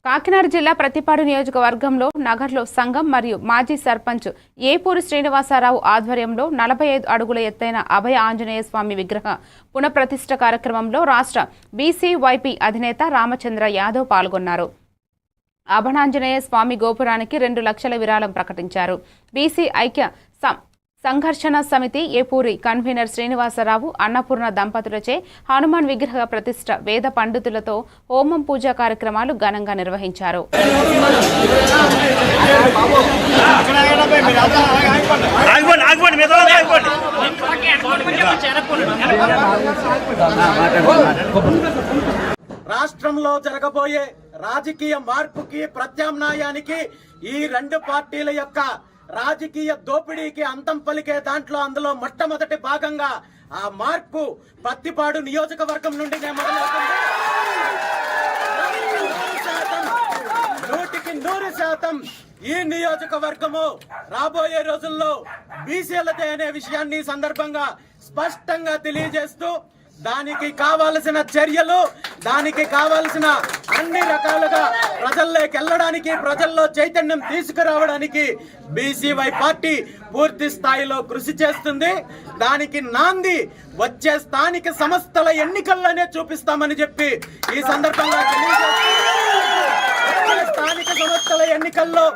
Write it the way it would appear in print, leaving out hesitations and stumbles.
కాకినాడ జిల్లా ప్రతిపాడు నియోజకవర్గంలో నగర్లో సంఘం మరియు మాజీ సర్పంచ్ ఏపూరి శ్రీనివాసరావు ఆధ్వర్యంలో 45 అడుగుల ఎత్తైన అభయ ఆంజనేయ స్వామి విగ్రహ పునఃప్రతిష్ఠ కార్యక్రమంలో రాష్ట్ర బీసీవైపీ అధినేత రామచంద్ర యాదవ్ పాల్గొన్నారు. అభయాంజనేయ స్వామి గోపురానికి 2 లక్షల విరాళం ప్రకటించారు. బీసీ ఐక్య సంఘర్షణ సమితి ఏపూరి కన్వీనర్ శ్రీనివాసరావు అన్నపూర్ణ దంపతులచే హనుమాన్ విగ్రహ ప్రతిష్ఠ వేద పండితులతో హోమం పూజా కార్యక్రమాలు ఘనంగా నిర్వహించారు. రాష్ట్రంలో జరగబోయే రాజకీయ మార్పుకి ప్రత్యామ్నాయానికి ఈ 2 పార్టీల యొక్క రాజకీయ దోపిడీకి అంతం పలికే దాంట్లో అందులో మొట్టమొదటి భాగంగా ఆ మార్పు ప్రతిపాడు నియోజకవర్గం నుండి మొదలవుతుంది. 100% ఈ నియోజకవర్గము రాబోయే రోజుల్లో బీసీలదే అనే విషయాన్ని సందర్భంగా స్పష్టంగా తెలియజేస్తూ దానికి కావాల్సిన చర్యలు, దానికి కావాల్సిన అన్ని రకాలుగా ప్రజల్లోకి వెళ్ళడానికి, ప్రజల్లో చైతన్యం తీసుకురావడానికి బీసీవై పార్టీ పూర్తి స్థాయిలో కృషి చేస్తుంది. దానికి నాంది వచ్చే స్థానిక సంస్థల ఎన్నికల్లోనే చూపిస్తామని చెప్పి ఈ సందర్భంగా తెలియజేస్తూ స్థానిక సంస్థల ఎన్నికల్లో